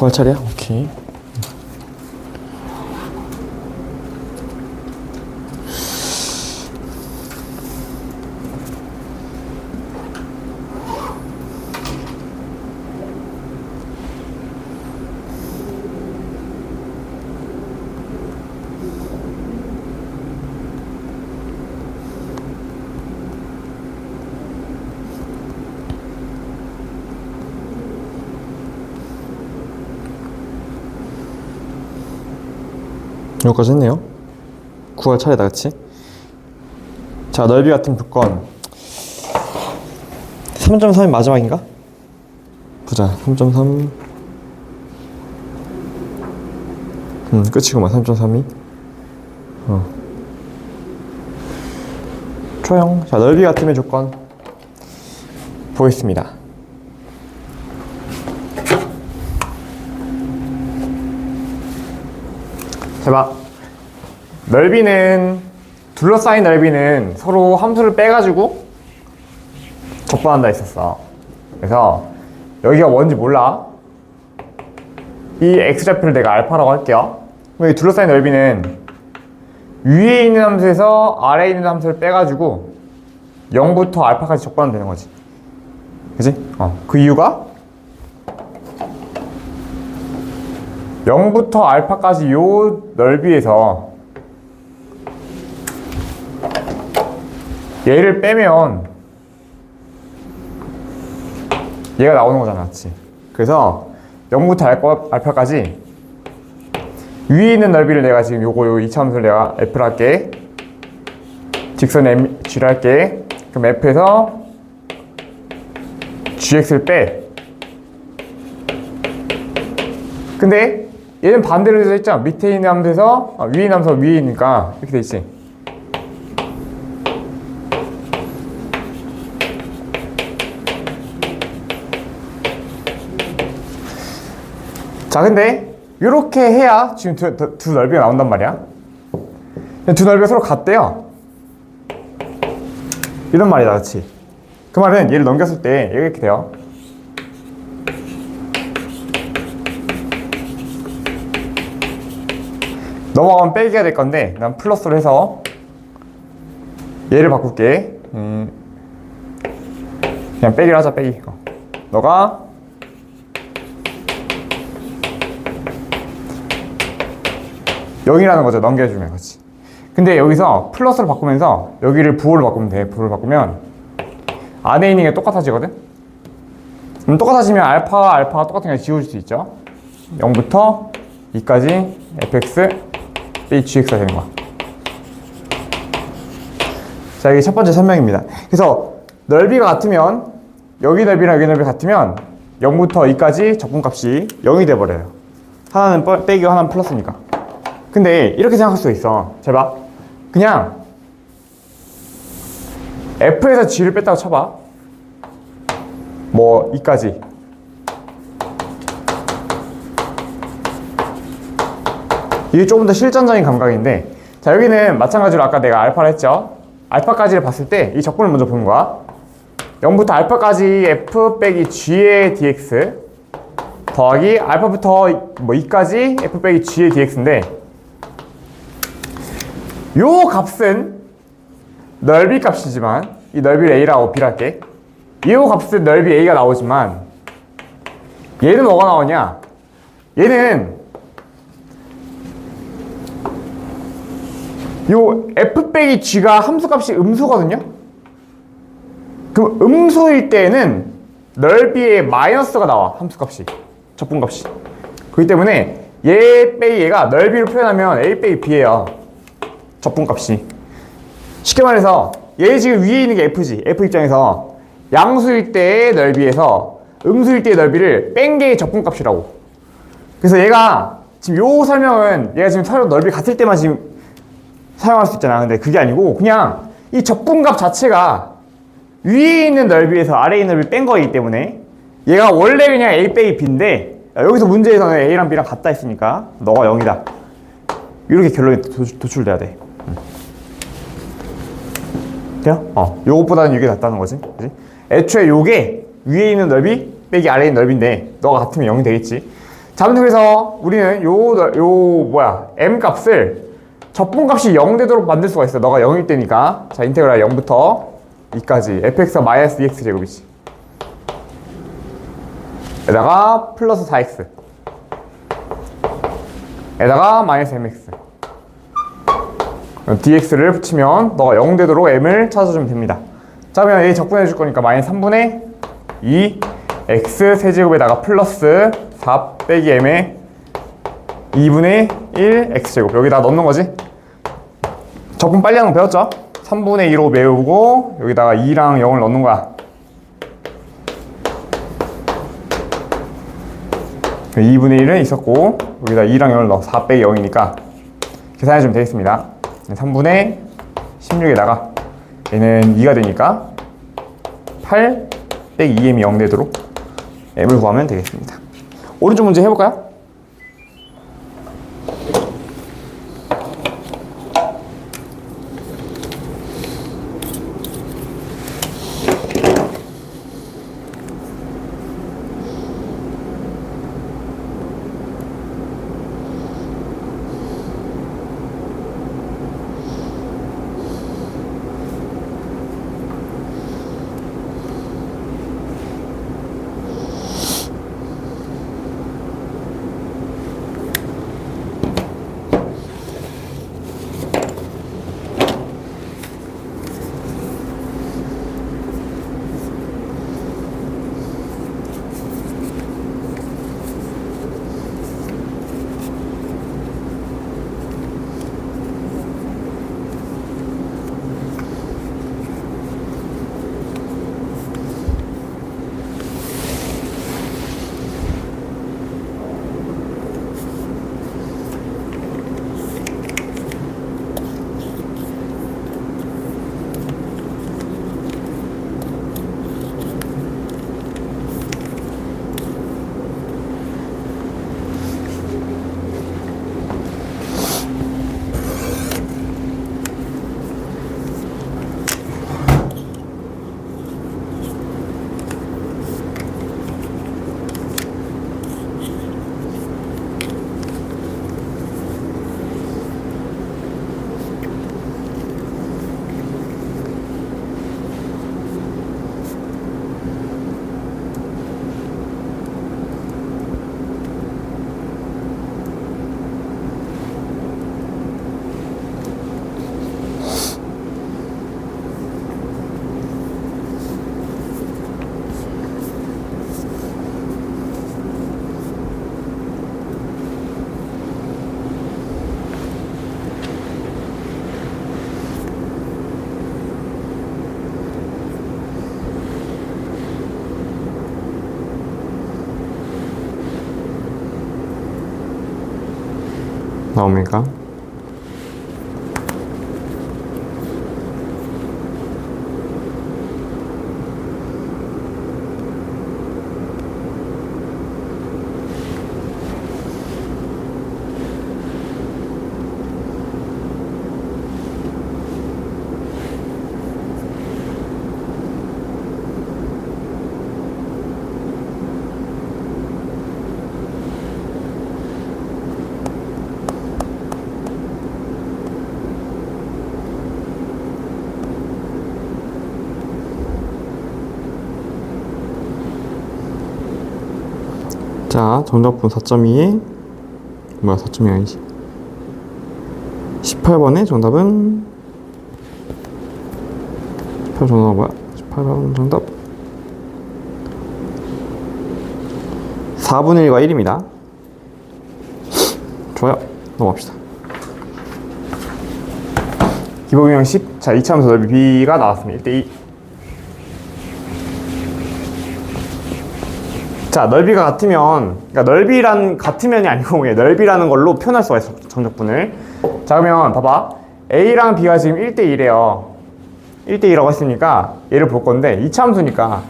구할 차례야? 오케이. 여기까지 했네요. 구할 차례다, 그치? 자, 넓이 같은 조건 3.3이 마지막인가? 보자. 3.3 끝이구만. 3.3이 초형. 자, 넓이 같음의 조건 보겠습니다. 자, 봐. 넓이는, 둘러싸인 넓이는 서로 함수를 빼가지고 적분한다 했었어. 그래서 여기가 뭔지 몰라. 이 x좌표를 내가 알파라고 할게요. 그럼 이 둘러싸인 넓이는 위에 있는 함수에서 아래에 있는 함수를 빼가지고 0부터 알파까지 적분하면 되는 거지. 그치? 그 이유가 0부터 알파까지 요 넓이에서 얘를 빼면 얘가 나오는 거잖아, 그치? 그래서 0부터 알파까지 위에 있는 넓이를 내가 지금 요 2차 함수를 내가 f를 할게. 직선 g를 할게. 그럼 f에서 gx를 빼. 근데 얘는 반대로 되어 있잖아. 밑에 있는 함수에서 위에 있는 함수가 위에 있으니까 이렇게 돼 있지. 자, 근데 이렇게 해야 지금 두 넓이가 나온단 말이야. 두 넓이가 서로 같대요. 이런 말이다, 그렇지? 그 말은 얘를 넘겼을 때 얘가 이렇게 돼요. 넘어가면 빼기가 될 건데 난 플러스로 해서 얘를 바꿀게. 그냥 빼기를 하자, 빼기. 너가 0이라는 거죠. 넘겨주면. 그렇지. 근데 여기서 플러스로 바꾸면서 여기를 부호로 바꾸면 돼. 부호를 바꾸면 안에 있는 게 똑같아지거든. 그럼 똑같아지면 알파가 똑같은 게 지워질 수 있죠. 0부터 2까지 fx 빼기 gx가 되는 거야. 자, 이게 첫 번째 설명입니다. 그래서 넓이가 같으면 여기 넓이랑 여기 넓이 같으면 0부터 2까지 적분값이 0이 돼버려요. 하나는 빼기고 하나는 플러스니까. 근데 이렇게 생각할 수도 있어. 잘 봐. 그냥 f에서 g를 뺐다고 쳐봐. 뭐 2까지. 이게 조금 더 실전적인 감각인데, 자, 여기는 마찬가지로 아까 내가 알파를 했죠. 알파까지를 봤을 때 이 적분을 먼저 보는 거야. 0부터 알파까지 f 빼기 g의 dx 더하기 알파부터 뭐 2까지 f 빼기 g의 dx인데, 요 값은 넓이 값이지만, 이 넓이를 a라고 b를 할게. 이 값은 넓이 a가 나오지만 얘는 뭐가 나오냐? 얘는 요 f 빼기 g가 함수값이 음수거든요? 그럼 음수일 때는 넓이에 마이너스가 나와. 함수값이, 적분값이. 그렇기 때문에 얘 빼기 얘가 넓이로 표현하면 a 빼기 b예요. 적분값이. 쉽게 말해서 얘 지금 위에 있는 게 f지. f 입장에서 양수일 때의 넓이에서 음수일 때의 넓이를 뺀 게 적분값이라고. 그래서 얘가 지금 요 설명은 얘가 지금 서로 넓이 같을 때만 지금 사용할 수 있잖아. 근데 그게 아니고 그냥 이 적분값 자체가 위에 있는 넓이에서 아래에 있는 넓이를 뺀 거이기 때문에 얘가 원래 그냥 a 빼기 b인데, 여기서 문제에서는 a랑 b랑 같다 했으니까 너가 0이다. 이렇게 결론이 도출돼야 돼. 돼요? 요것보다는 이게 낫다는 거지. 그치? 애초에 요게 위에 있는 넓이 빼기 아래에 있는 넓이인데 너가 같으면 0이 되겠지. 자, 자, 아무튼 그래서 우리는 m 값을 적분값이 0 되도록 만들 수가 있어. 너가 0일 때니까. 자, 인테그랄 0부터 2까지 fx가 마이너스 2x 제곱이지. 에다가 플러스 4x 에다가 마이너스 mx dx를 붙이면 너가 0 되도록 m을 찾아주면 됩니다. 자, 그러면 a 적분해 줄 거니까 마이너스 3분의 2 x 세제곱에다가 플러스 4 빼기 m에 2분의 1 x제곱 여기다 넣는 거지. 적분 빨리 하는 거 배웠죠? 3분의 2로 메우고 여기다가 2랑 0을 넣는 거야. 2분의 1은 있었고 여기다 2랑 0을 넣어 4 빼기 0이니까 계산해주면 되겠습니다. 3분의 16에다가 얘는 2가 되니까 8 빼기 2m이 0 되도록 m을 구하면 되겠습니다. 오른쪽 문제 해볼까요? 나옵니까? 자, 정답분 4.2 뭐야 4.2 아니지 18번의 정답은 18번 정답은 뭐야 18번 정답 4분의 1과 1입니다 좋아요 넘어갑시다 기복용 10 자 2차함수 넓이 B가 나왔습니다 1대2 자, 넓이가 같으면, 그러니까 넓이란 같으면이 아니고 넓이라는 걸로 표현할 수가 있어, 정적분을. 자, 그러면 봐봐. A랑 B가 지금 1대2래요. 1대2라고 했으니까 얘를 볼 건데 이차함수니까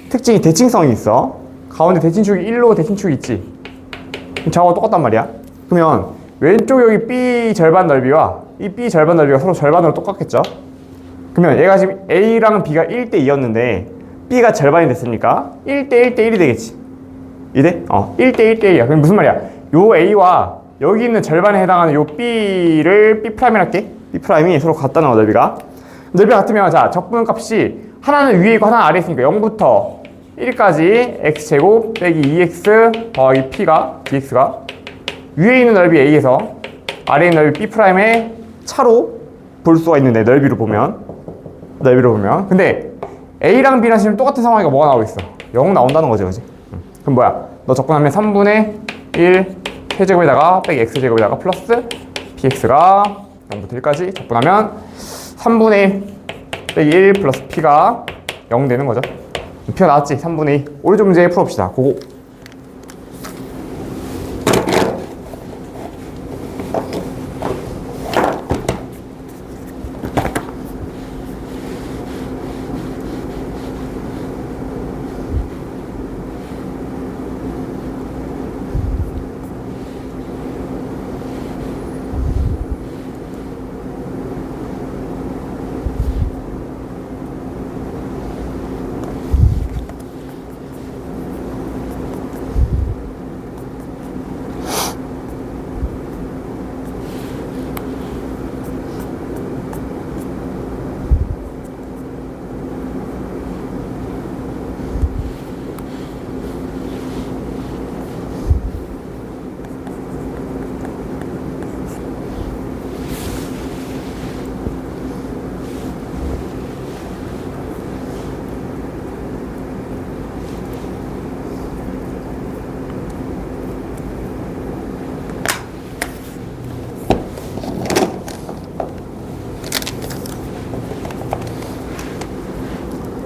특징이 대칭성이 있어. 가운데 대칭축이 1로 대칭축이 있지. 저하고 똑같단 말이야. 그러면 왼쪽 여기 B 절반 넓이와 이 B 절반 넓이가 서로 절반으로 똑같겠죠? 그러면 얘가 지금 A랑 B가 1대2였는데 B가 절반이 됐으니까 1대1대1이 되겠지. 이대? 1대 1대 1이야. 그럼 무슨 말이야? 요 A와 여기 있는 절반에 해당하는 요 B를 B'이라 할게. B'이 서로 같다는 거, 넓이가. 넓이가 같으면, 자, 적분값이 하나는 위에 있고 하나는 아래에 있으니까 0부터 1까지 x제곱 빼기 2x 더하기 P가, dx가 위에 있는 넓이 A에서 아래에 있는 넓이 B'의 차로 볼 수가 있는데, 넓이로 보면. 근데 A랑 B랑 지금 똑같은 상황이니까 뭐가 나오고 있어? 0 나온다는 거지, 그지? 그럼 뭐야? 너 적분하면 3분의 1 세제곱에다가 빼기 x제곱에다가 플러스 px가 0부터 1까지 적분하면 3분의 1 빼기 1 플러스 p가 0 되는 거죠. p가 나왔지? 3분의 2. 오른쪽 문제 풀어봅시다. 그거.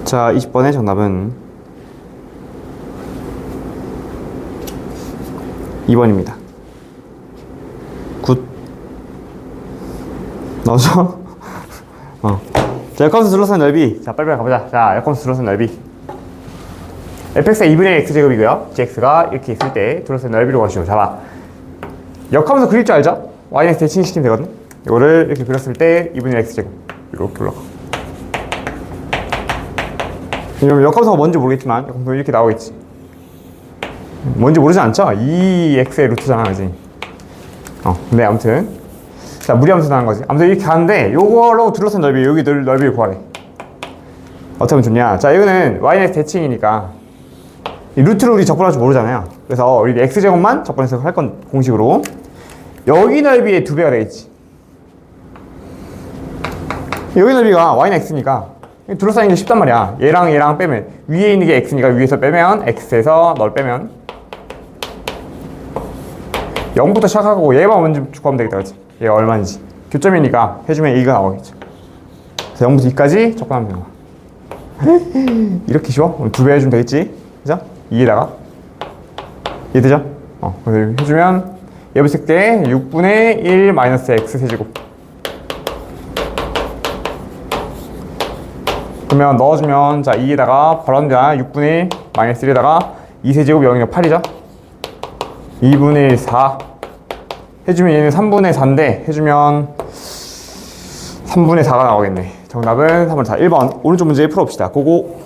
자, 20번의 정답은 2번입니다. 굿. 나오죠? 자, 역함수 둘러싼 넓이. 자, 빨리빨리 가보자. 자, 역함수 둘러싼 넓이. fx가 2분의 1 x제곱이고요. gx가 이렇게 있을 때 둘러싼 넓이로 가시고. 자, 역함수 그릴 줄 알죠? yx 대칭시키면 되거든. 이거를 이렇게 그렸을 때 2분의 1 x제곱. 이렇게 올라가. 왜냐면 역함수가 뭔지 모르겠지만 역함수 이렇게 나오겠지. 뭔지 모르지 않죠? 2x의 루트잖아, 그지? 근데 아무튼 자, 무리함수 나는 거지. 아무튼 이렇게 가는데 요거로 둘러싼 넓이, 여기 넓이를 구하래. 어떻게 하면 좋냐? 자, 이거는 yx 대칭이니까 이 루트를 우리 적분할 줄 모르잖아요. 그래서 우리 x제곱만 적분해서 할 건 공식으로 여기 넓이의 2배가 되겠지. 여기 넓이가 y는 x니까 둘러싸는 게 쉽단 말이야. 얘랑 빼면 위에 있는 게 x니까 위에서 빼면 x에서 널 빼면 0부터 시작하고 얘만 먼저 구하면 되겠다, 그치? 얘가 얼마인지 교점이니까 해주면 a가 나오겠죠. 그래서 0부터 2까지 적분하면 되는 거야. 이렇게 쉬워? 그럼 2배 해주면 되겠지? 그죠? 2에다가 이해되죠? 그래서 해주면 얘 붙일 때 6분의 1 마이너스 x 세제곱. 그러면 넣어주면, 자, 2에다가 바로 합니다. 6분의 1 마이너스 1에다가 2세제곱 0이니까 8이죠? 2분의 1 4 해주면 얘는 3분의 4인데 해주면 3분의 4가 나오겠네. 정답은 3분의 4. 1번 오른쪽 문제 풀어봅시다. 고고.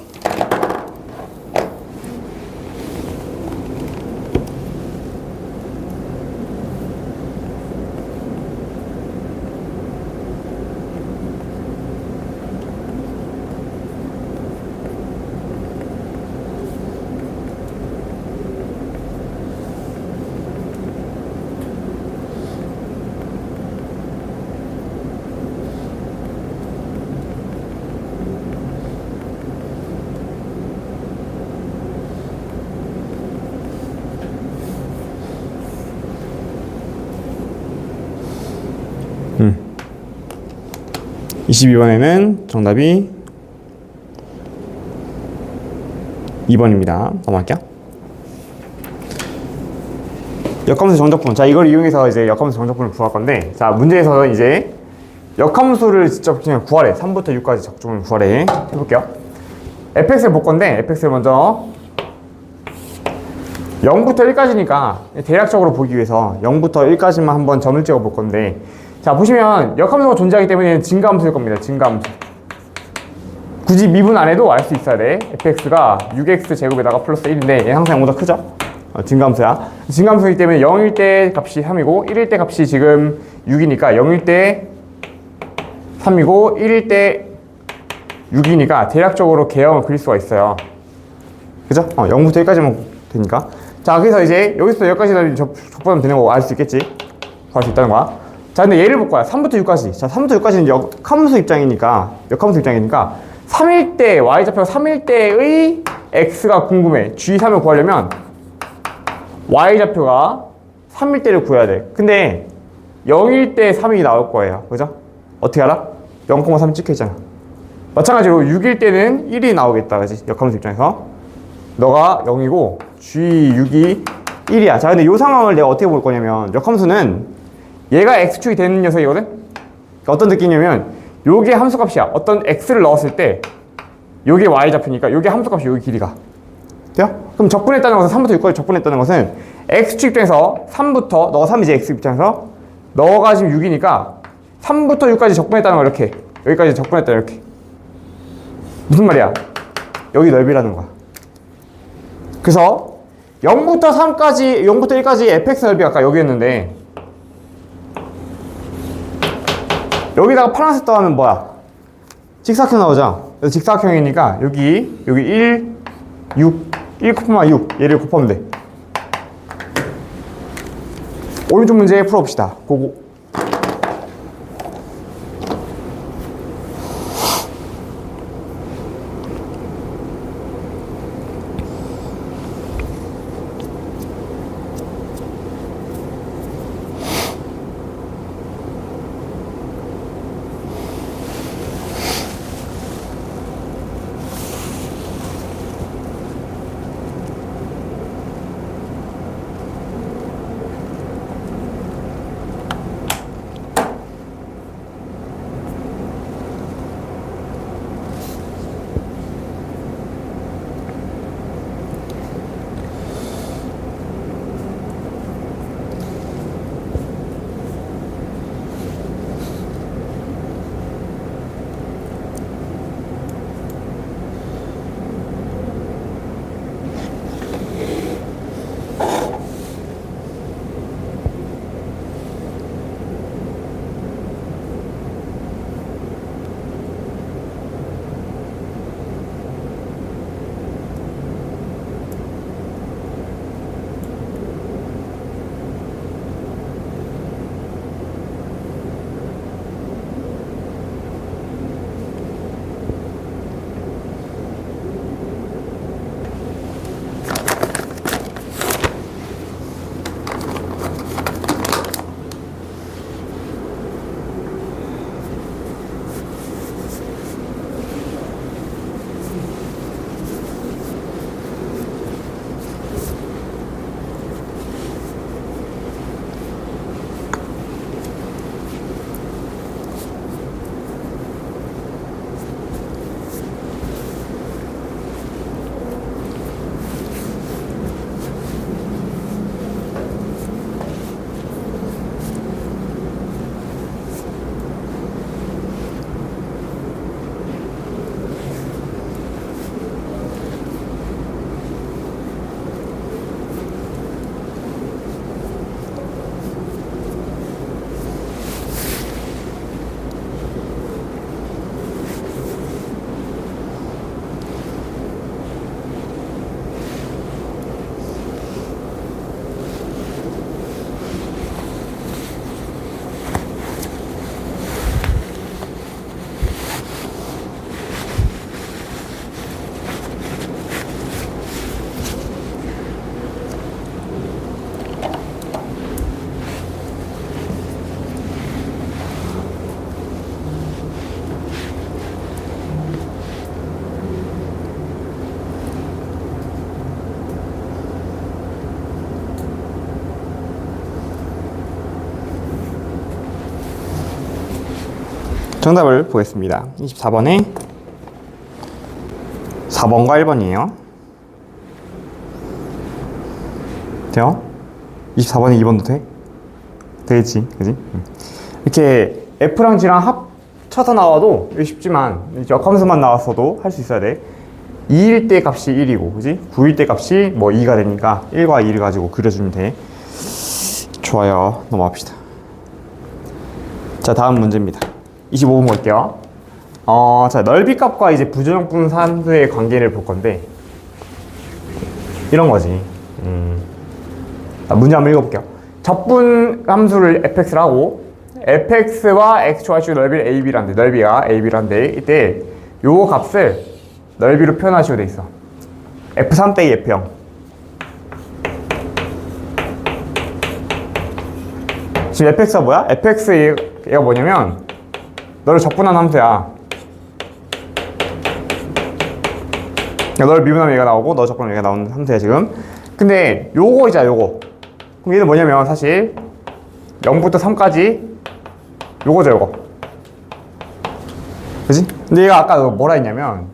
음. 22번에는 정답이 2번입니다. 넘어갈게요. 역함수 정적분. 자, 이걸 이용해서 이제 역함수 정적분을 구할 건데, 자, 문제에서는 이제 역함수를 직접 그냥 구하래. 3부터 6까지 적분을 구하래. 해볼게요. fx를 볼 건데, fx를 먼저 0부터 1까지니까 대략적으로 보기 위해서 0부터 1까지만 한번 점을 찍어 볼 건데, 자, 보시면 역함수가 존재하기 때문에 증가함수일 겁니다. 증가함수. 굳이 미분 안 해도 알 수 있어야 돼. fx가 6x 제곱에다가 플러스 1인데 얘 항상 0보다 크죠? 증가함수야. 증가함수이기 때문에 0일 때 값이 3이고 1일 때 값이 지금 6이니까 0일 때 3이고 1일 때 6이니까 대략적으로 개형을 그릴 수가 있어요. 그죠? 0부터 1까지만 되니까. 자, 그래서 이제 여기서 여기까지 적분하면 되는 거 알 수 있겠지? 구할 수 있다는 거야. 자, 근데 예를 볼 거야. 3부터 6까지. 자, 3부터 6까지는 역함수 입장이니까 3일 때 y좌표가 3일 때의 x가 궁금해. g3을 구하려면 y좌표가 3일 때를 구해야 돼. 근데 0일 때 3이 나올 거예요. 그죠? 어떻게 알아? 0,3이 찍혀 있잖아. 마찬가지로 6일 때는 1이 나오겠다. 그지? 역함수 입장에서. 너가 0이고 G6이 1이야. 자, 근데 이 상황을 내가 어떻게 볼 거냐면 역함수는 얘가 x축이 되는 녀석이거든? 그러니까 어떤 느낌이냐면 요게 함수값이야. 어떤 x를 넣었을 때 요게 y좌표니까 요게 함수값이 요게 길이가. 돼요? 그럼 적분했다는 것은 3부터 6까지 적분했다는 것은 x축 입장에서 3부터 너가 3이지 x 입장에서 너가 지금 6이니까 3부터 6까지 적분했다는 거 이렇게 여기까지 적분했다 이렇게. 무슨 말이야? 여기 넓이라는 거야. 그래서 0부터 3까지 0부터 1까지 fx 넓이가 아까 여기였는데 여기다가 파란색 더하면 뭐야? 직사각형 나오죠? 그래서 직사각형이니까 여기 1, 6, 1,6 얘를 곱하면 돼. 오른쪽 문제 풀어봅시다. 고고. 정답을 보겠습니다. 24번에 4번과 1번이에요. 돼요? 24번에 2번도 돼? 되겠지, 그지? 이렇게 F랑 G랑 합쳐서 나와도 쉽지만 역함수만 나왔어도 할 수 있어야 돼. 2일 때 값이 1이고, 그지? 9일 때 값이 뭐 2가 되니까 1과 2를 가지고 그려주면 돼. 좋아요. 넘어갑시다. 자, 다음 문제입니다. 25번 볼게요. 자, 넓이 값과 이제 부정분 산수의 관계를 볼 건데, 이런 거지. 문제 한번 읽어볼게요. 적분 함수를 fx를 하고, fx와 x축 넓이를 ab란데, 넓이가 ab란데, 이때 요 값을 넓이로 표현하시고 돼 있어. f3 빼기 f0. 지금 fx가 뭐야? fx가 뭐냐면 너를 적분한 함수야. 너를 미분하면 얘가 나오고 너 적분하면 얘가 나오는 함수야 지금. 근데 요거이자 요거. 그럼 얘는 뭐냐면 사실 0부터 3까지 요거죠 요거. 그치? 근데 얘가 아까 뭐라 했냐면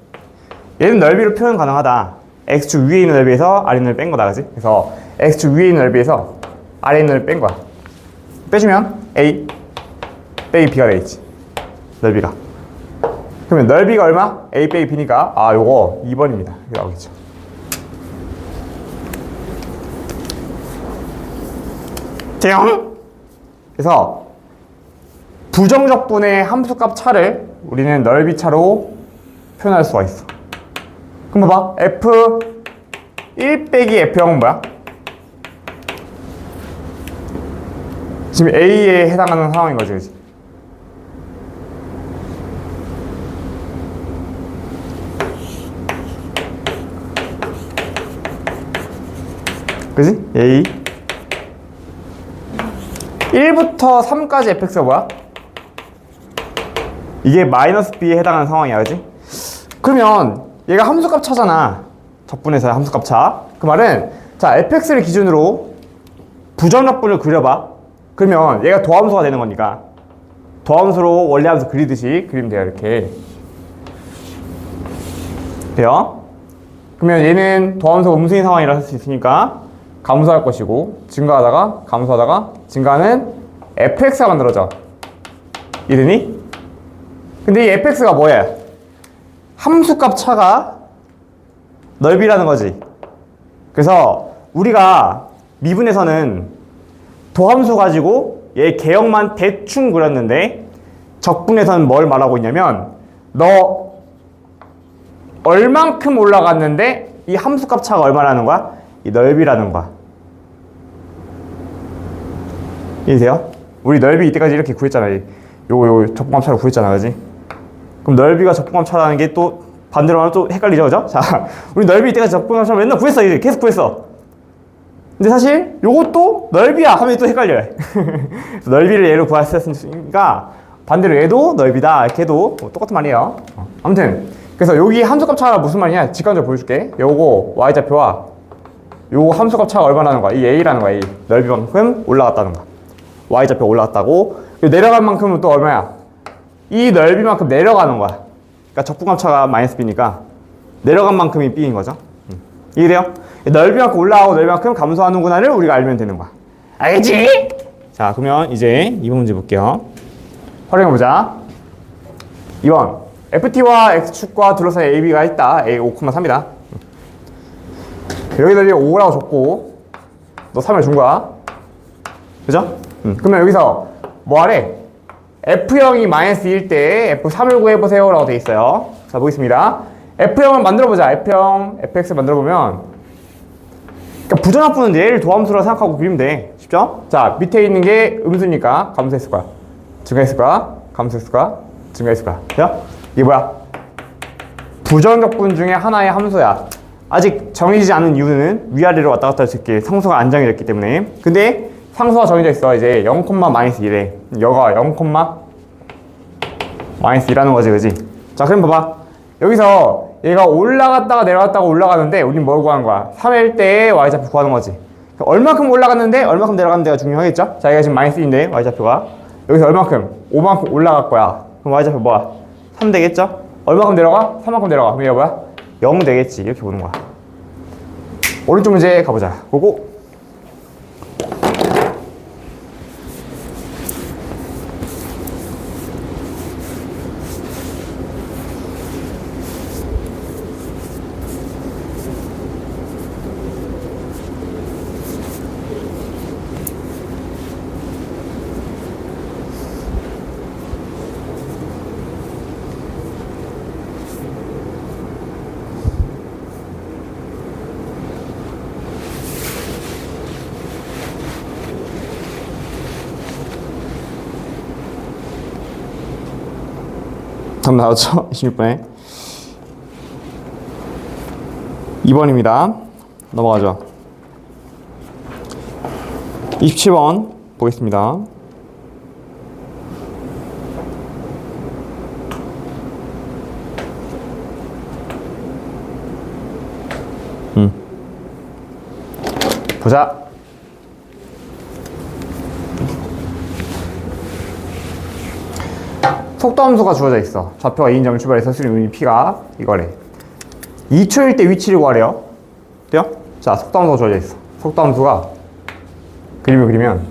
얘는 넓이로 표현 가능하다. x축 위에 있는 넓이에서 아래 있는 넓이 뺀 거다. 그치? 그래서 x축 위에 있는 넓이에서 아래 있는 넓이 뺀 거야. 빼주면 a 빼기 b가 되겠지. 넓이가. 그러면 넓이가 얼마? a 빼기 b니까 요거 2번입니다. 이렇게 나오겠죠. 대형. 그래서 부정적분의 함수값 차를 우리는 넓이 차로 표현할 수가 있어. 그럼 봐봐. f1 빼기 f0은 뭐야? 지금 a에 해당하는 상황인 거지, 그치? 그치? a 1부터 3까지 fx가 뭐야? 이게 마이너스 b에 해당하는 상황이야, 그치? 그러면 얘가 함수값 차잖아. 적분에서의 함수값 차. 그 말은 자 fx를 기준으로 부정적분을 그려봐. 그러면 얘가 도함수가 되는 거니까 도함수로 원래 함수 그리듯이 그리면 돼요. 이렇게 돼요. 그러면 얘는 도함수가 음수인 상황이라 할 수 있으니까 감소할 것이고, 증가하다가 감소하다가 증가하는 fx가 만들어져. 이해되니? 근데 이 fx가 뭐야? 함수값 차가 넓이라는 거지. 그래서 우리가 미분에서는 도함수 가지고 얘 개형만 대충 그렸는데 적분에서는 뭘 말하고 있냐면 너 얼만큼 올라갔는데 이 함수값 차가 얼마라는 거야? 이 넓이라는 거야. 이해되세요? 우리 넓이 이때까지 이렇게 구했잖아. 요거 적분값 차로 구했잖아, 그지? 그럼 넓이가 적분값 차라는 게 또 반대로 하면 또 헷갈리죠, 그죠? 자, 우리 넓이 이때까지 적분값 차로 맨날 구했어, 이제 계속 구했어. 근데 사실 요것도 넓이야 하면 또 헷갈려요. 넓이를 얘로 구했으니까 반대로 얘도 넓이다 이렇게 해도 똑같은 말이에요. 아무튼 그래서 여기 함수값 차가 무슨 말이냐? 직관적으로 보여줄게. 요거 y좌표와 요 함수값 차가 얼마나는 거야? 이 a라는 거야. 이 넓이만큼 올라갔다는 거야. y좌표 올라갔다고. 내려간 만큼은 또 얼마야? 이 넓이만큼 내려가는 거야. 그러니까 적분값 차가 마이너스 b니까 내려간 만큼이 b인 거죠. 이해돼요? 넓이만큼 올라가고 넓이만큼 감소하는구나를 우리가 알면 되는 거야. 알겠지? 자, 그러면 이제 2번 문제 볼게요. 활용해보자. 2번. ft와 x축과 둘러싸인 ab가 있다. a 5,3이다. 여기 넓이 5라고 줬고 너 3을 준 거야. 그죠? 그러면 여기서 뭐 하래? f0이 마이너스 1 때 f3을 구해보세요 라고 돼 있어요. 자, 보겠습니다. f0을 만들어보자. f0, fx 만들어보면 그러니까 부정합분은 얘를 도함수로 생각하고 그리면 돼. 쉽죠? 자, 밑에 있는 게 음수니까 감소했을 거야. 증가했을 거야. 감소했을 거야. 증가했을 거야. 그죠? 이게 뭐야? 부정적분 중에 하나의 함수야. 아직 정해지지 않은 이유는 위아래로 왔다 갔다 할 수 있게 상수가 안 정해졌기 때문에. 근데 상수가 정해져 있어. 이제 0,-1에 여가 0,-1이라는 거지, 그지? 자, 그럼 봐봐. 여기서 얘가 올라갔다가 내려갔다가 올라가는데 우린 뭘 구하는 거야? 3일 때 y좌표 구하는 거지. 얼마큼 올라갔는데 얼마큼 내려갔는데가 중요하겠죠? 자, 얘가 지금 마이너스 1인데 y좌표가 여기서 얼마큼? 5만큼 올라갈 거야. 그럼 y좌표 뭐야? 3 되겠죠? 얼마큼 내려가? 3만큼 내려가. 그럼 얘가 뭐야? 0 되겠지. 이렇게 보는 거야. 오른쪽 문제 가보자. 고고. 답 나왔죠? 26번에 2번입니다. 넘어가죠. 27번 보겠습니다. 보자. 속도 함수가 주어져 있어. 좌표가 2인점을 출발해서 수렴 P가 이거래. 2초일 때 위치를 구하래요. 돼요? 자, 속도 함수가 주어져 있어. 속도 함수가 그림을 그리면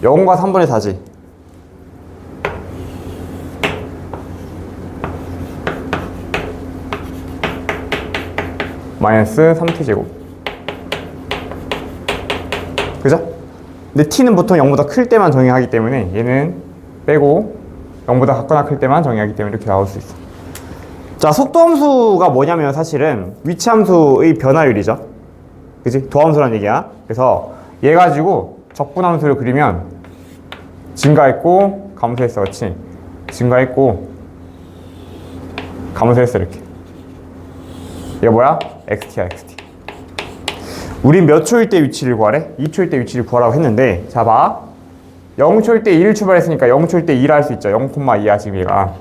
0과 3분의 4지. 마이너스 3t제곱. 그죠? 근데 t는 보통 0보다 클 때만 정의하기 때문에 얘는 빼고 0보다 작거나 클 때만 정의하기 때문에 이렇게 나올 수 있어. 자, 속도함수가 뭐냐면 사실은 위치함수의 변화율이죠. 그치? 도함수란 얘기야. 그래서 얘 가지고 적분함수를 그리면 증가했고 감소했어. 그렇지? 증가했고 감소했어. 이렇게. 얘가 뭐야? xt야, xt. 우린 몇 초일 때 위치를 구하래? 2초일 때 위치를 구하라고 했는데, 자 봐. 0초일 때 1을 출발했으니까 0초일 때 2를 할 수 있죠. 0,2야 지금 얘가.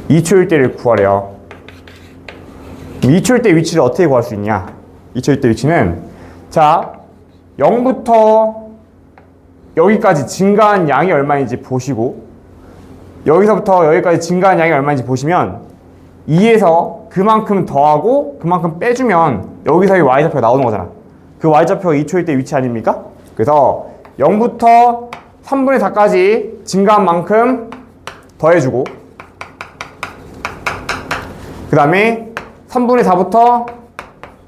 2초일 때를 구하래요. 2초일 때 위치를 어떻게 구할 수 있냐? 2초일 때 위치는, 자 0부터 여기까지 증가한 양이 얼마인지 보시고, 여기서부터 여기까지 증가한 양이 얼마인지 보시면 2에서 그만큼 더하고 그만큼 빼주면 여기서의 y좌표가 나오는 거잖아. 그 y좌표가 2초일 때 위치 아닙니까? 그래서 0부터 3분의 4까지 증가한 만큼 더해주고, 그 다음에 3분의 4부터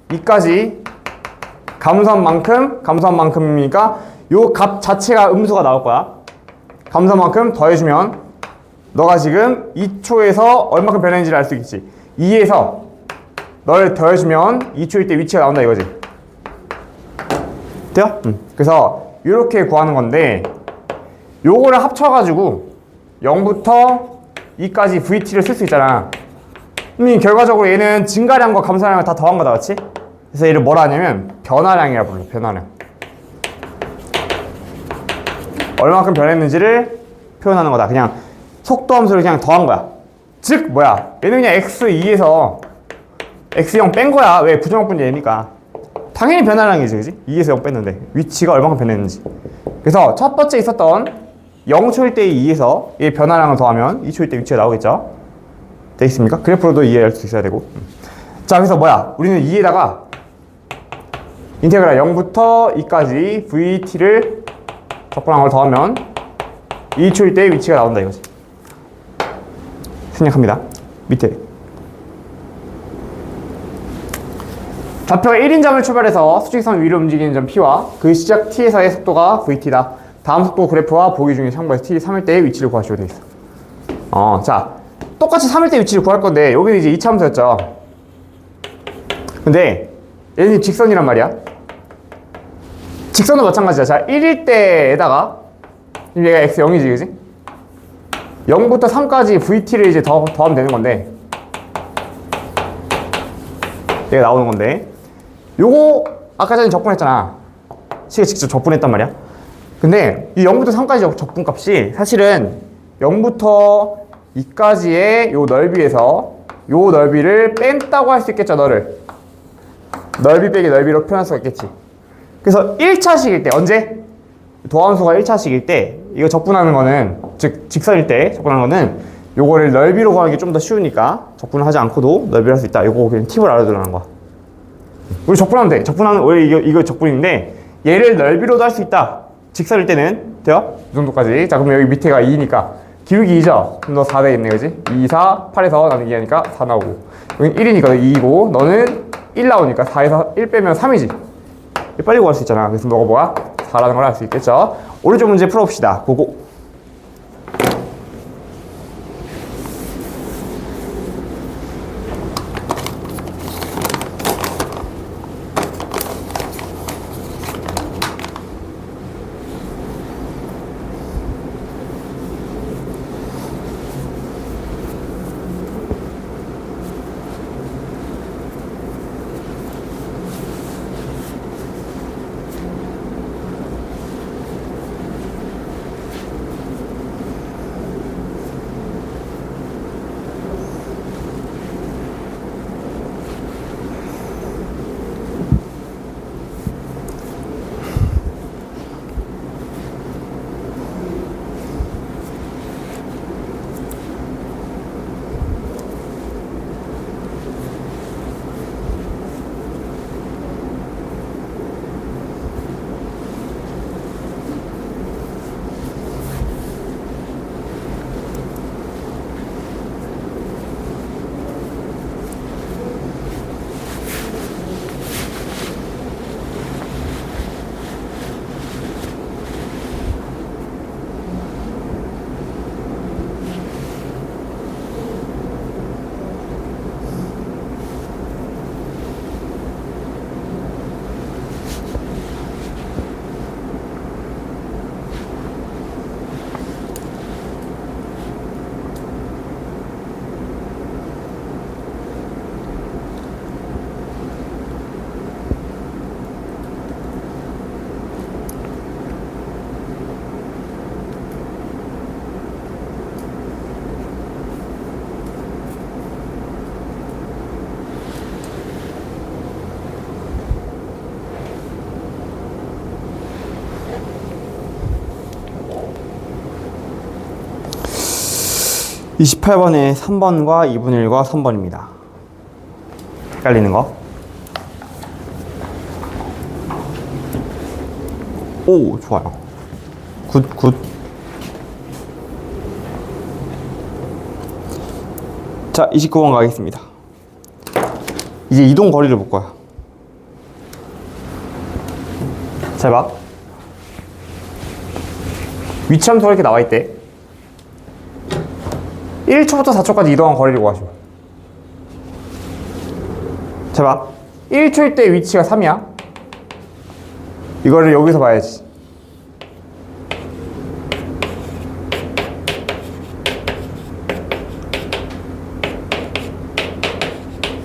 2까지 감소한 만큼이니까 요 값 자체가 음수가 나올 거야. 감소한 만큼 더해주면 너가 지금 2초에서 얼마큼 변했는지를 알 수 있겠지. 2에서 너를 더해주면 2초일 때 위치가 나온다 이거지. 돼요? 그래서 이렇게 구하는 건데, 요거를 합쳐가지고 0부터 2까지 VT를 쓸 수 있잖아. 결과적으로 얘는 증가량과 감소량을 다 더한 거다, 그렇지? 그래서 얘를 뭐라 하냐면 변화량이라 불러. 변화량. 얼마큼 변했는지를 표현하는 거다. 그냥 속도 함수를 그냥 더한 거야. 즉 뭐야? 얘는 그냥 x2에서 x0 뺀 거야. 왜? 부정확분이 얘니까. 당연히 변화량이지, 그지? 2에서 0 뺐는데 위치가 얼마큼 변했는지. 그래서 첫 번째 있었던 0초일 때의 2에서 얘 변화량을 더하면 2초일 때 위치가 나오겠죠? 돼 있습니까? 그래프로도 이해할 수 있어야 되고. 자, 그래서 뭐야? 우리는 2에다가 인테그랄 0부터 2까지 VT를 적분한 걸 더하면 2초일 때의 위치가 나온다 이거지. 생략합니다. 밑에 좌표가 1인점을 출발해서 수직선 위로 움직이는 점 P와 그 시작 T에서의 속도가 VT다. 다음 속도 그래프와 보기 중에 참고해서 T 3일 때의 위치를 구하시오 되어 있어. 자, 똑같이 3일 때 위치를 구할 건데 여기는 이제 2차함수였죠. 근데 얘는 직선이란 말이야. 직선도 마찬가지야. 자, 1일 때에다가 얘가 x0이지, 그지? 0부터 3까지 VT를 이제 더하면 되는 건데, 얘가 나오는 건데, 요거 아까 전에 적분했잖아. 식을 직접 적분했단 말이야. 근데 이 0부터 3까지 적분값이 사실은 0부터 2까지의 요 넓이에서 요 넓이를 뺀다고 할 수 있겠죠, 너를. 넓이 빼기 넓이로 표현할 수가 있겠지. 그래서 1차식일 때, 언제? 도함수가 1차식일 때, 이거 적분하는 거는, 즉, 직선일 때 적분하는 거는 요거를 넓이로 구하는 게 좀 더 쉬우니까 적분을 하지 않고도 넓이를 할 수 있다. 요거 그냥 팁을 알아두라는 거야. 우리 적분하면 돼. 적분하는, 원래 이거 적분인데, 얘를 넓이로도 할 수 있다. 직선일 때는, 돼요? 이 정도까지. 자, 그럼 여기 밑에가 2니까, 기울기 2죠? 그럼 너 4 되겠네, 그지? 2, 4, 8에서 나는 2 하니까 4 나오고. 여기 1이니까 2이고, 너는 1 나오니까 4에서 1 빼면 3이지. 빨리 구할 수 있잖아. 그래서 너가 뭐야? 4라는 걸 알 수 있겠죠? 오른쪽 문제 풀어봅시다. 고고. 28번에 3번과 2분의 1과 3번입니다. 헷갈리는 거. 오, 좋아요. 굿. 자, 29번 가겠습니다. 이제 이동 거리를 볼 거야. 잘 봐. 위치 함수가 이렇게 나와 있대. 1초부터 4초까지 이동한 거리를 구하시오. 잘 봐. 1초일 때 위치가 3이야. 이거를 여기서 봐야지.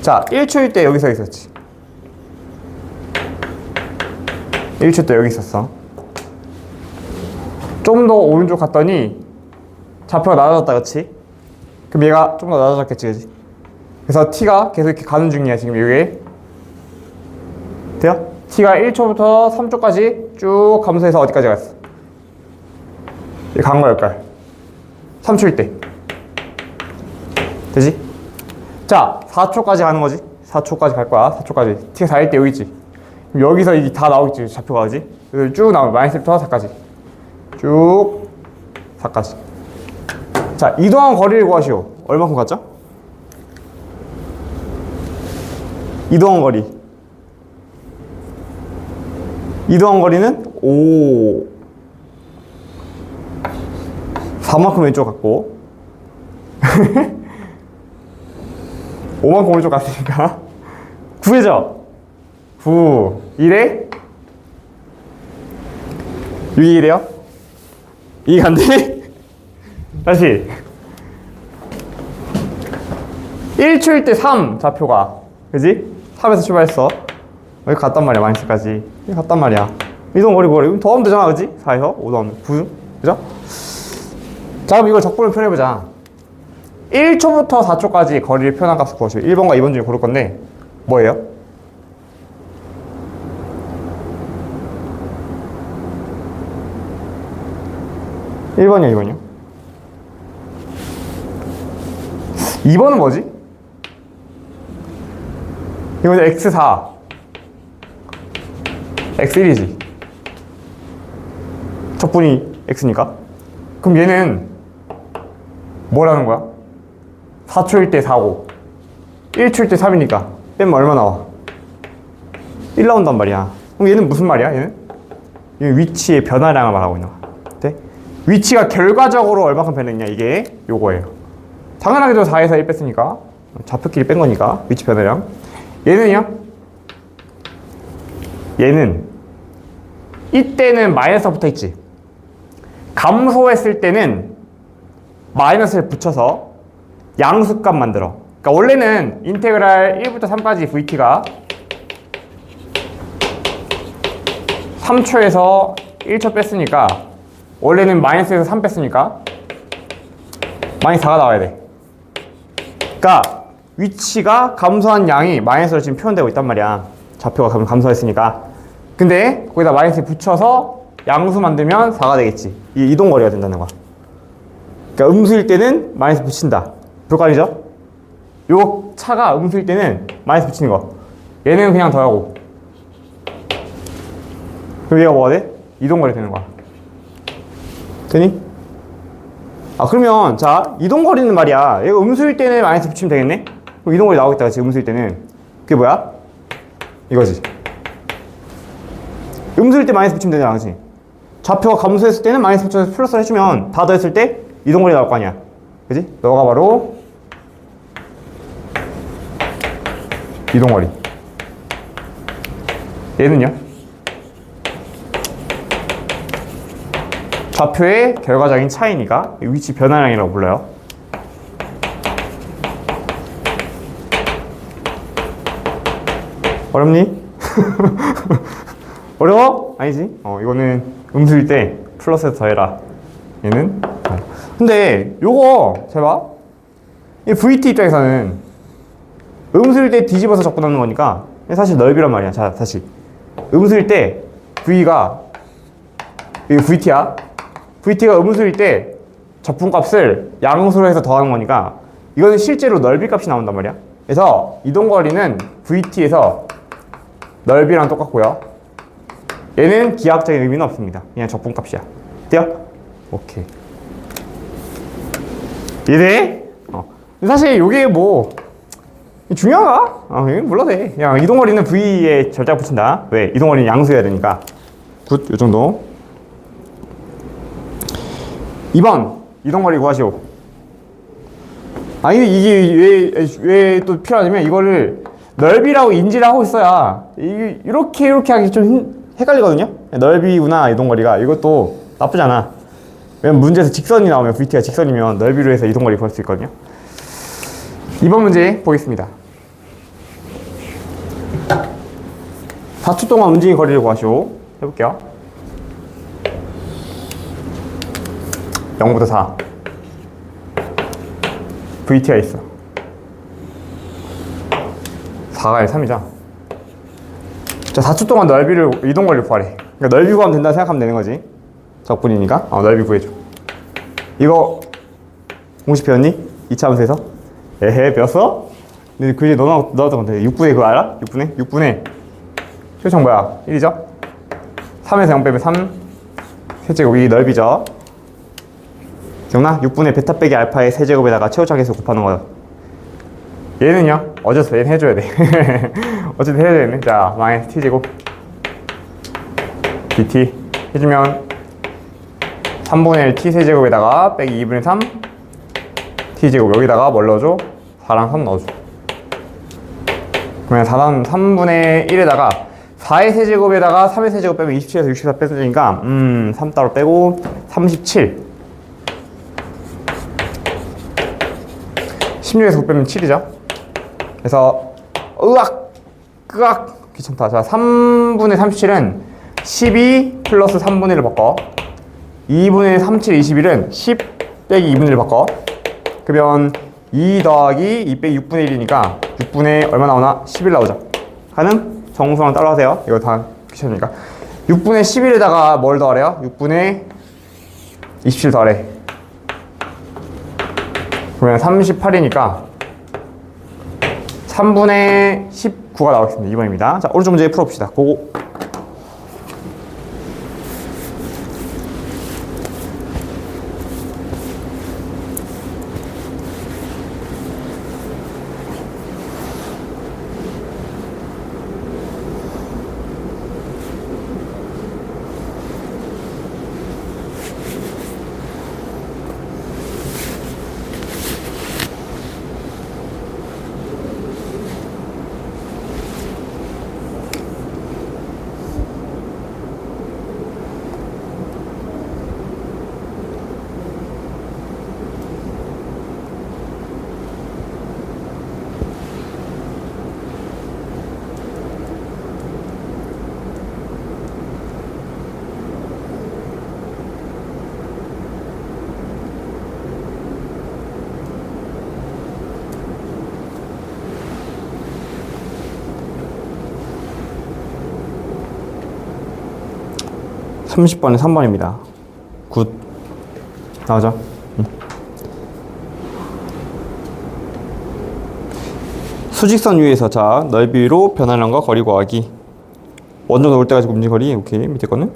자, 1초일 때 여기서 있었지. 1초 때 여기 있었어. 좀 더 오른쪽 갔더니 좌표가 낮아졌다, 그치? 그럼 얘가 좀 더 낮아졌겠지, 그치? 그래서 t가 계속 이렇게 가는 중이야, 지금 여기에. 돼요? t가 1초부터 3초까지 쭉 감소해서 어디까지 갔어? 여기 간 거야, 여기까지. 3초일 때. 되지? 자, 4초까지 가는 거지? 4초까지 갈 거야, 4초까지. t가 4일 때 여기 있지? 그럼 여기서 이게 다 나오겠지, 좌표가, 그지? 그래서 쭉 나오면 마이너스부터 4까지. 쭉 4까지. 자, 이동한 거리를 구하시오. 얼마큼 갔죠? 이동한 거리. 이동한 거리는 4만큼 왼쪽 갔고 5만큼 오른쪽 갔으니까 9죠? 9 1에 이게 1이에요? 이게 간대? 다시 1초일 때 3 좌표가, 그지? 3에서 출발했어. 여기 갔단 말이야, 마이너스까지. 여기 갔단 말이야. 이동 거리 구하래. 더하면 되잖아, 그지? 4에서 5 더하면 9, 그죠? 자, 그럼 이걸 적분을 표현해보자. 1초부터 4초까지 거리를 표현한 값을 구하시오. 1번과 2번 중에 고를 건데 뭐예요? (1번이요) (2번이요) 2번은 뭐지? 이거는 x4 x1이지. 적분이 x니까. 그럼 얘는 뭐라는 거야? 4초일 때 4고 1초일 때 3이니까 빼면 얼마 나와? 1 나온단 말이야. 그럼 얘는 무슨 말이야? 얘는 위치의 변화량을 말하고 있는 거야. 네? 위치가 결과적으로 얼마큼 변했냐, 이게 요거예요. 당연하게도 4에서 1 뺐으니까 좌표끼리 뺀 거니까 위치 변화량. 얘는요? 얘는 이때는 마이너스가 붙어 있지. 감소했을 때는 마이너스를 붙여서 양수값 만들어. 그러니까 원래는 인테그랄 1부터 3까지 vt가 3초에서 1초 뺐으니까 원래는 마이너스에서 3 뺐으니까 마이너스 4가 나와야 돼. 그러니까 위치가 감소한 양이 마이너스로 지금 표현되고 있단 말이야. 좌표가 감소했으니까. 근데 거기다 마이너스 붙여서 양수 만들면 4가 되겠지. 이게 이동거리가 된다는 거야. 그러니까 음수일 때는 마이너스 붙인다. 불가리죠? 요 차가 음수일 때는 마이너스 붙이는 거. 얘는 그냥 더하고. 그럼 얘가 뭐가 돼? 이동거리 되는 거야. 되니? 아, 그러면 자, 이동거리는 말이야. 얘가 음수일 때는 마이너스 붙이면 되겠네? 그럼 이동거리 나오겠다, 그치? 음수일 때는. 그게 뭐야? 이거지. 음수일 때 마이너스 붙이면 되잖아, 그치? 좌표가 감소했을 때는 마이너스 붙여서 플러스를 해주면 다 더했을 때 이동거리 나올 거 아니야. 그치? 너가 바로 이동거리. 얘는요? 좌표의 결과적인 차이니까 위치 변화량이라고 불러요. 어렵니? 어려워? 아니지? 이거는 음수일 때 플러스에서 더해라. 얘는 근데 요거 잘 봐. 이 VT 입장에서는 음수일 때 뒤집어서 접근하는 거니까 사실 넓이란 말이야. 자, 다시 음수일 때 V가 이게 VT야. VT가 음수일 때 적분값을 양수로 해서 더하는 거니까 이거는 실제로 넓이 값이 나온단 말이야. 그래서 이동거리는 VT에서 넓이랑 똑같고요. 얘는 기하학적인 의미는 없습니다. 그냥 적분값이야. 돼요? 오케이. 이해돼? 사실 이게 뭐 중요한가? 몰라도 돼. 그냥 이동거리는 V에 절대가 붙인다. 왜? 이동거리는 양수여야 되니까. 굿, 요 정도. 2번 이동거리 구하시오. 이게 왜 또 필요하냐면 이거를 넓이라고 인지를 하고 있어야 이렇게 하기 좀 헷갈리거든요. 넓이구나 이동거리가. 이것도 나쁘지 않아. 왜냐면 문제에서 직선이 나오면 VT가 직선이면 넓이로 해서 이동거리 구할 수 있거든요. 2번 문제 보겠습니다. 4초 동안 움직인 거리를 구하시오. 해볼게요. 0부터 4 VT가 있어. 4가 아니라 3이죠. 자, 4초 동안 넓이를 이동거리를 구하래. 그러니까 넓이 구하면 된다 생각하면 되는 거지. 적분이니까 넓이 구해줘. 이거 공식 배웠니? 2차 함수에서? 에헤, 배웠어? 근데 그 이제 너나왔던 건데 6분의 그거 알아? 6분의 표정 뭐야? 1이죠? 3에서 0 빼면 3 세제곱이 넓이죠. 기억나? 6분의 베타 빼기 알파의 세제곱에다가 최고차계수 곱하는 거야. 얘는요? 어째서 얘는 해줘야 돼. 어쨌든 해줘야 되네. 자, 마이너스 t제곱 dt 해주면 3분의 1 t 세제곱에다가 빼기 2분의 3 t제곱 여기다가 뭘 넣어줘? 4랑 3 넣어줘. 그러면 4랑 3분의 1에다가 4의 세제곱에다가 3의 세제곱 빼면 27에서 64 뺐으니까 3 따로 빼고 37 16에서 9 빼면 7이죠. 그래서 으악 귀찮다. 자, 3분의 37은 12 플러스 3분의 1을 바꿔. 2분의 37, 21은 10 빼기 2분의 1을 바꿔. 그러면 2 더하기 2 빼기 6분의 1이니까 6분의 얼마 나오나? 11 나오죠. 가능? 정수랑 따로 하세요. 이거 다 귀찮으니까. 6분의 11에다가 뭘 더하래요? 6분의 27 더하래. 그러면 38이니까 3분의 19가 나오겠습니다. 2번입니다. 자, 오른쪽 문제 풀어봅시다. 고고. 음. 30번에 3번입니다. 굿. 나오죠? 수직선 위에서 자 넓이로 변환한 거 거리 구하기. 원점 올 때까지 움직인 거리. 오케이. 밑에 거는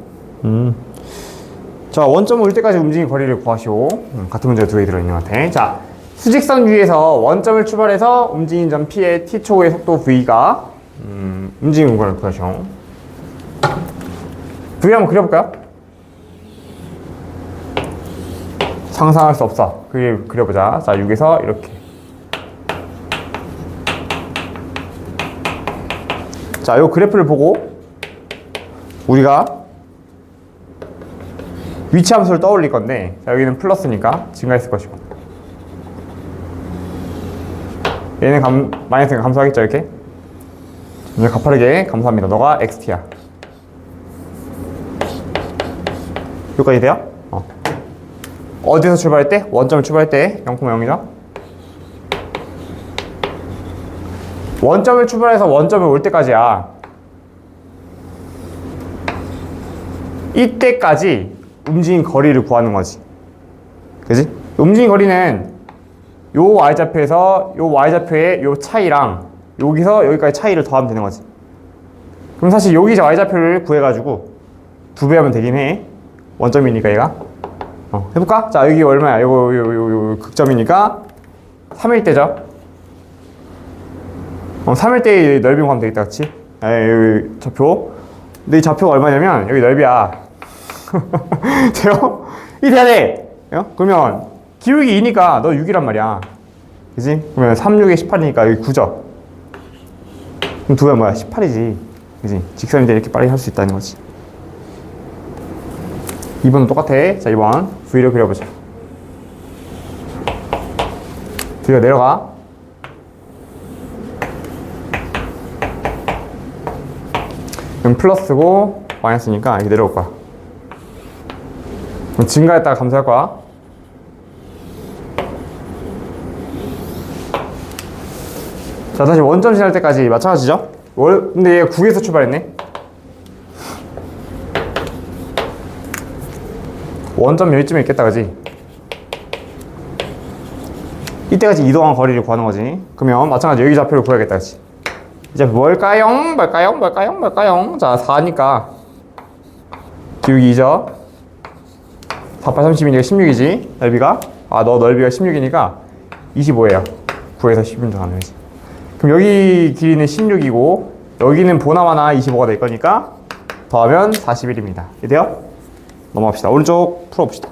자, 원점 올 때까지 움직인 거리를 구하시오. 같은 문제가 두 개 들어있는 것 같아. 자, 수직선 위에서 원점을 출발해서 움직인 점 P의 T초의 속도 V가 움직인 거를 구하시오. V 한번 그려볼까요? 상상할 수 없어. 그려보자. 자, 6에서 이렇게. 자, 요 그래프를 보고 우리가 위치 함수를 떠올릴 건데, 자, 여기는 플러스니까 증가했을 것이고, 얘는 마이너스니까 감소하겠죠, 이렇게? 이제 가파르게 감소합니다. 너가 XT야. 여기까지 돼요? 어디서 출발할 때? 원점을 출발할 때 0,0이죠? 원점을 출발해서 원점을 올 때까지야. 이때까지 움직인 거리를 구하는 거지. 그지? 움직임 거리는 요 y좌표에서 요 y좌표의 요 차이랑 여기서 여기까지 차이를 더하면 되는 거지. 그럼 사실 여기 y좌표를 구해가지고 2배 하면 되긴 해. 원점이니까 얘가. 해볼까? 자, 여기 얼마야? 요 극점이니까 3일대죠. 3일대의 넓이 구하면 되겠다, 그치? 여기 좌표. 근데 이 좌표가 얼마냐면 여기 넓이야. 돼요? 이게 돼야 돼. 그러면 기울기 2니까 너 6이란 말이야. 그지? 그러면 3, 6에 18이니까 여기 9죠. 그럼 2배 뭐야? 18이지. 그지? 직선인데 이렇게 빨리 할 수 있다는 거지. 2번은 똑같아. 자, 2번 V를 그려보자. V가 내려가. 그럼 플러스고 마이너스니까 이렇게 내려올 거야. 그럼 증가했다가 감소할 거야. 자, 다시 원점 지날 때까지 마찬가지죠? 근데 얘가 9에서 출발했네? 원점 여기쯤에 있겠다, 그지? 이때까지 이동한 거리를 구하는 거지. 그러면 마찬가지 여기 좌표를 구해야겠다, 그지? 이제 뭘까요? 자, 4니까 기울기 2죠? 4, 8, 30이니까 16이지? 넓이가? 너 넓이가 16이니까 25예요. 9에서 10인 더 하는 거지. 그럼 여기 길이는 16이고 여기는 보나마나 25가 될 거니까 더하면 41입니다. 이해돼요? 넘어갑시다. 오른쪽 풀어봅시다.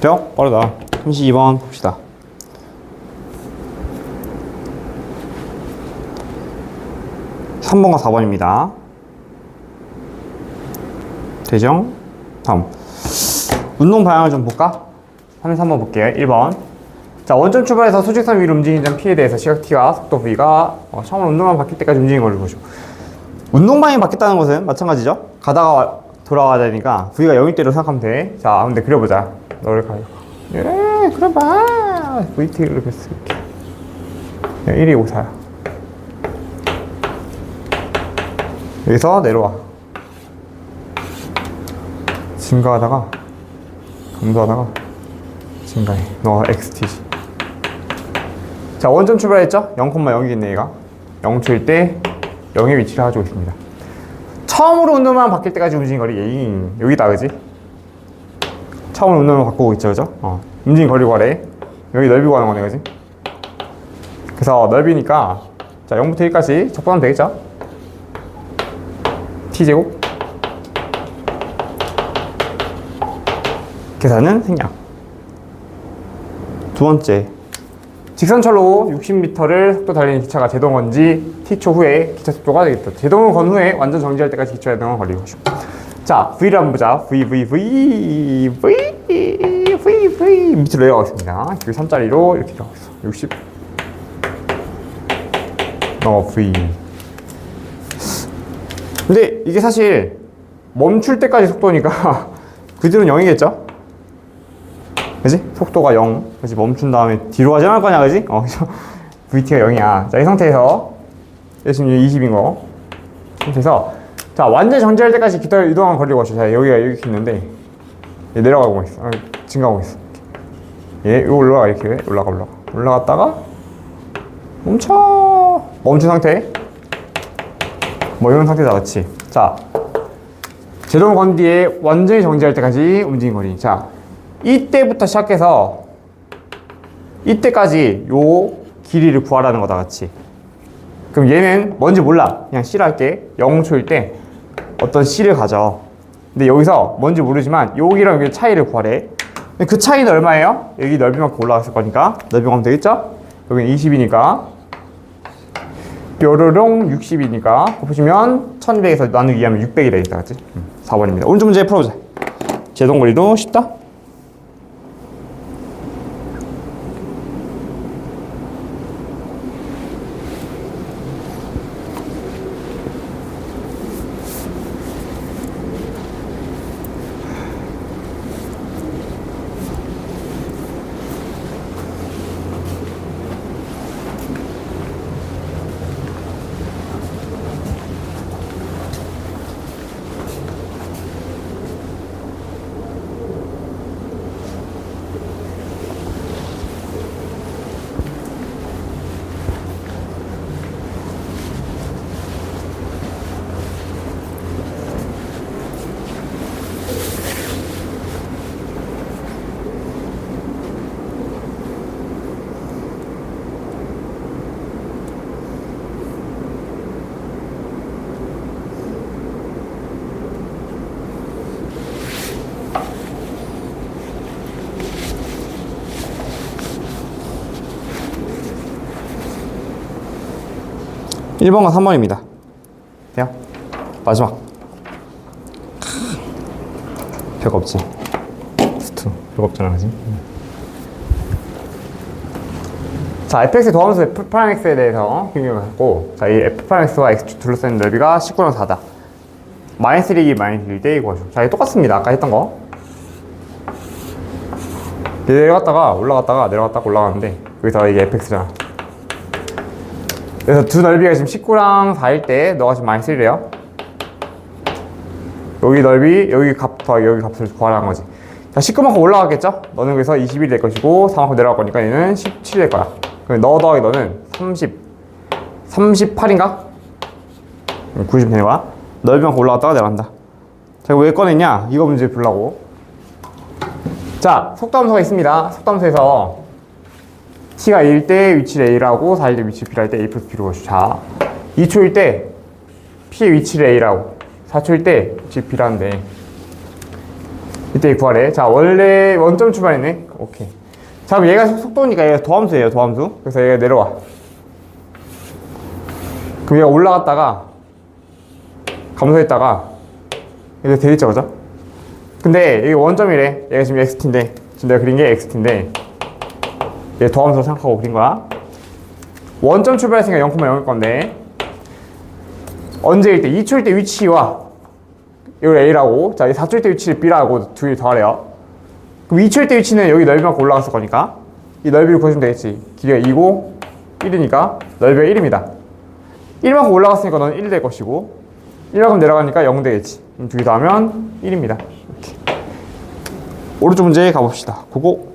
돼요? 빠르다. 32번 봅시다. (3번과) (4번입니다) 되죠? 다음 운동 방향을 좀 볼까? 33번 볼게요. 1번. 자, 원점 출발해서 수직선 위로 움직이는 P에 대해서 시각 T와 속도 V가 처음으로 운동방향 바뀔 때까지 움직이는 걸 보죠. 운동 방향이 바뀌었다는 것은 마찬가지죠. 가다가 돌아가야 되니까 V가 0일 대로 생각하면 돼. 자, 근데 그려보자. 너를 가요. 그려봐. VT를 이렇게 쓸게. 1이 5, 4야. 여기서 내려와. 증가하다가 감소하다가 증가해. 너가 XT지. 자, 원점 출발했죠? 0,0이겠네 얘가. 0초일 때 0의 위치를 가지고 있습니다. 처음으로 운동만 바뀔 때까지 움직인 거리 여기다, 그지? 처음으로 운동을 바꾸고 있죠, 그죠? 움직임 거리 구하래. 여기 넓이 구하는 거네, 그지? 그래서 넓이니까 자, 0부터 1까지 적분하면 되겠죠? t제곱 계산은 생략. 두 번째, 직선철로 60m를 속도 달리는 기차가 제동한 지 t초 후에 기차 속도가 되겠다. 제동을 건 후에 완전 정지할 때까지 기차 제동을 걸리고 싶어. 자, V를 한번 보자. V 밑으로 내려가겠습니다. 여기 3짜리로 이렇게 들어가고 있어. 60 V. 근데 이게 사실 멈출 때까지 속도니까 그 뒤로는 0이겠죠? 그지? 속도가 0. 그지? 멈춘 다음에 뒤로 가지 않을 거냐, 그지? 그죠? VT가 0이야. 자, 이 상태에서 지금 20인 거. 그래서 자 완전 정지할 때까지 기타 이동한 거리를 구하시오. 자 여기가 이렇게 있는데 얘 내려가고 있어. 증가하고 있어. 얘 이거 올라가 이렇게 올라갔다가 멈춘 상태. 뭐 이런 상태다, 그렇지? 자, 제동 건 뒤에 완전히 정지할 때까지 움직인 거리. 자, 이때부터 시작해서 이때까지 요 길이를 구하라는 거다, 같이. 그럼 얘는 뭔지 몰라. 그냥 C로 할게. 0초일 때 어떤 C를 가져. 근데 여기서 뭔지 모르지만 여기랑 여기 차이를 구하래. 근데 그 차이는 얼마예요? 여기 넓이만큼 올라갔을 거니까 넓이 가면 되겠죠? 여기는 20이니까 뾰로롱 60이니까 보시면 1200에서 나누기 하면 600이 되겠다, 그치? 4번입니다. 오른쪽 문제 풀어보자. 제동거리도 쉽다. 일 번과 3번입니다. 돼요? 마지막. 별거 없지? 스투. 별거 없잖아, 그지? 자, fx의 도함수 f'x에 대해서 비교를 했고, 자, 이 f'x와 x 둘러싸인 넓이가 19랑 4다. 마이너스 1이 마이너스 1대 구하죠. 자, 이거 똑같습니다. 아까 했던 거. 내려갔다가 올라갔다가 내려갔다가 올라가는데, 여기서 이게 fx잖아. 그래서 두 넓이가 지금 19랑 4일 때 너가 지금 마이너스 1이래요. 여기 넓이, 여기 값 더하기 여기 값을 구하라는 거지. 자, 19만큼 올라가겠죠? 너는 그래서 21이 될 것이고 4만큼 내려갈 거니까 얘는 17이 될 거야. 그럼 너 더하기 너는 38인가? 90 되는 거야. 넓이만큼 올라갔다가 내려간다. 자, 이거 왜 꺼냈냐? 이거 문제 보려고. 자, 속도함수가 있습니다. 속도함수에서 t가 1일 때 위치를 a라고 4일 때 위치를 b랄 때 a 플러스 b로 보시죠. 자, 2초일 때 p의 위치를 a라고 4초일 때 위치를 b라는데 이때 구하래. 자, 원래 원점 출발이네. 오케이. 자, 그럼 얘가 속도니까 얘가 도함수예요, 도함수. 그래서 얘가 내려와. 그럼 얘가 올라갔다가 감소했다가 이렇게 되겠죠, 그죠? 근데 여기 원점이래. 얘가 지금 xt인데 지금 내가 그린 게 xt인데 얘 도함수로 생각하고 그린 거야. 원점 출발했으니까 0,0일 건데 언제일 때? 2초일 때 위치와 이걸 a라고, 자, 4초일 때 위치를 b라고 두 개 더하래요. 그럼 2초일 때 위치는 여기 넓이만큼 올라갔을 거니까 이 넓이를 구해주면 되겠지. 길이가 2고 1이니까 넓이가 1입니다. 1만큼 올라갔으니까 너는 1이 될 것이고 1만큼 내려가니까 0 되겠지. 그럼 두 개 더하면 1입니다. 이렇게. 오른쪽 문제 가봅시다. 그거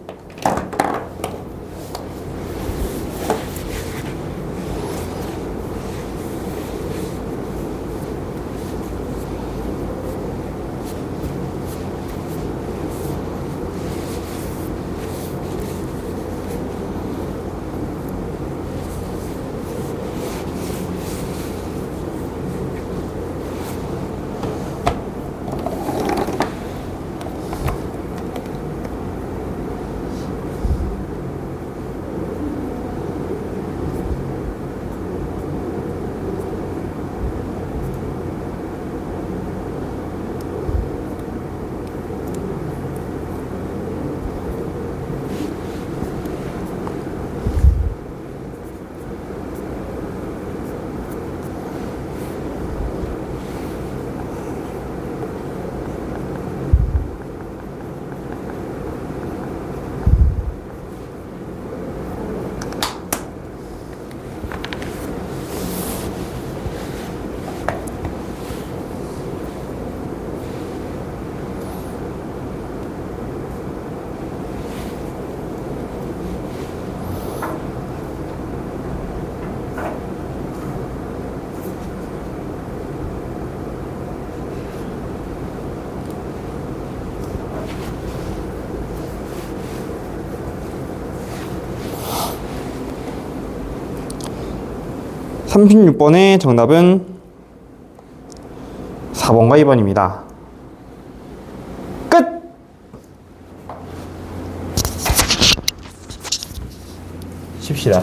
36번의 정답은 4번과 2번입니다. 끝! 쉽시다.